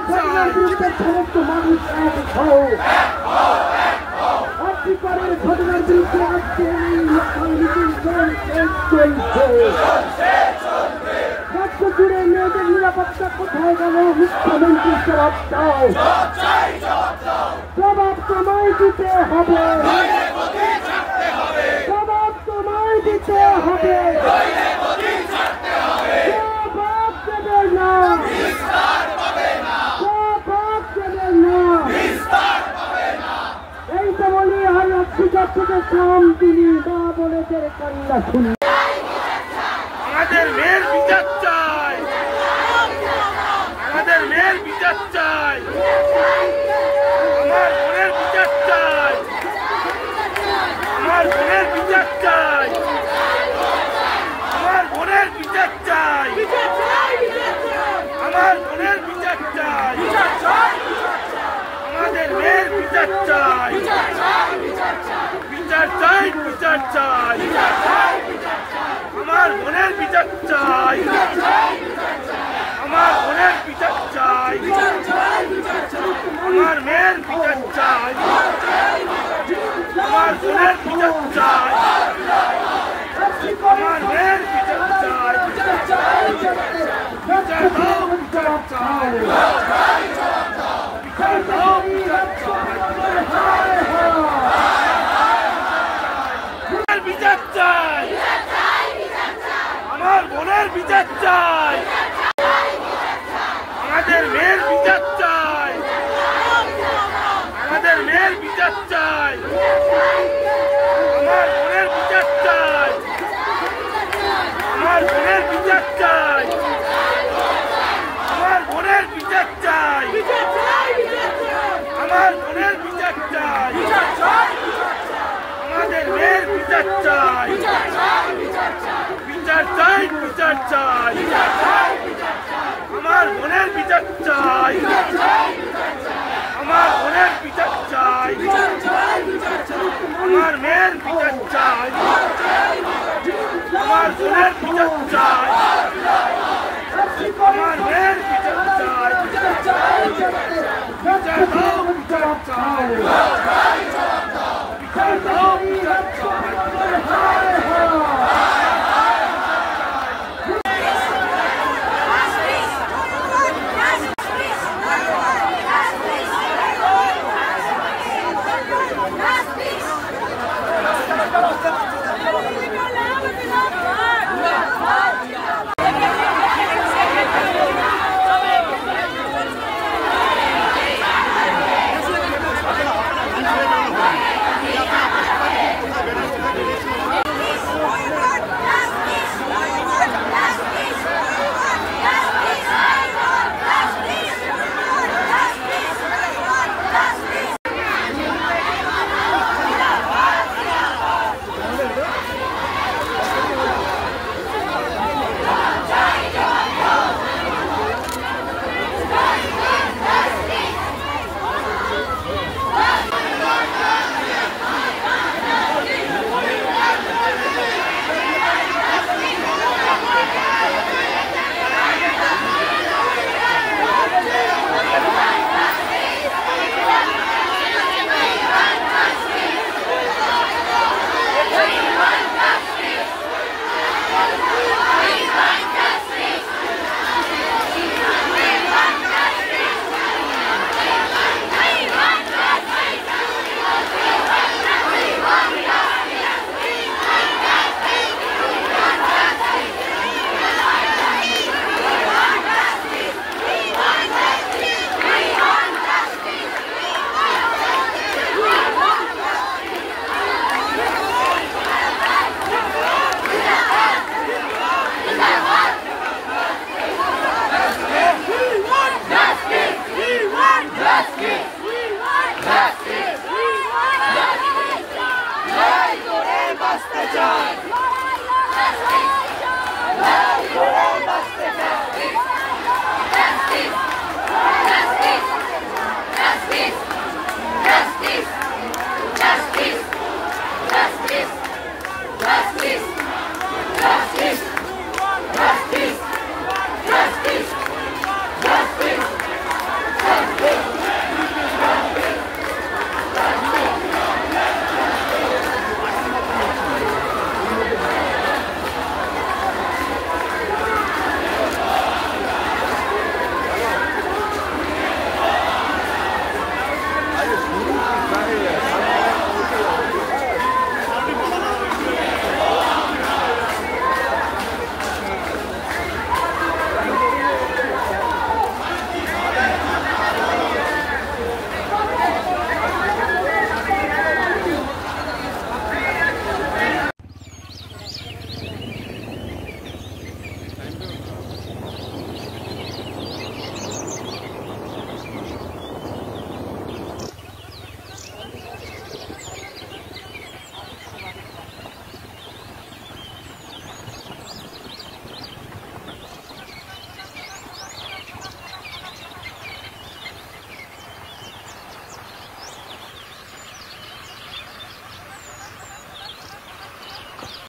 চাই সমস্ত মানুষ এক হও আর্থিকের ঘটনার বিরুদ্ধে আজকে রাজ্য জুড়ে মেয়েদের নিরাপত্তা কোথায় গেল মুখ্যমন্ত্রী জবাব দাও জবাব তোমায় দিতে হবে জবাব তোমায় দিতে হবে জবাব দেবে না জবাব দেবে না এই তো বলি আর রাত্রিকার থেকে শান্তিনি মা বলেদের কান্না শুনি আমাদের মেয়ের বিচার চাই আমাদের মেয়ের বিচার চাই আমার বোনের বিচার চাই আমার বোনের বিচার চাই আমার বোনের বিচার চাই আমার বোনের বিচার চাই আমাদের মেয়ের বিচার চাই বিচার চাই বিচার চাই আমার বোনের বিচার চাই আমার বোনের বিচার চাই আমার মেয়ের বিচার চাই আমার বোনের বিচার চাই আমার মেয়ের বিচার চাই বিচার দাও বিচার চাই বিচার দাও বিচার চাই বিচার চাই আমার বোনের বিচার চাই আমাদের মেয়ের বিচার চাই আমাদের মেয়ের বিচার চাই আমার বোনের বিচার চাই আমার বোনের বিচার চাই আমার বোনের বিচার চাই আমার বোনের বিচার চাই আমাদের মেয়ের বিচার চাই বিচার চাই বিচার চাই আমার বোনের বিচার চাই আমার বোনের বিচার চাই আমার মেয়ের বিচার চাই আমার বোনের বিচার চাই আমার মেয়ের বিচার চাই বিচার দাও বিচার চাই বিচার দাও বিচার চাই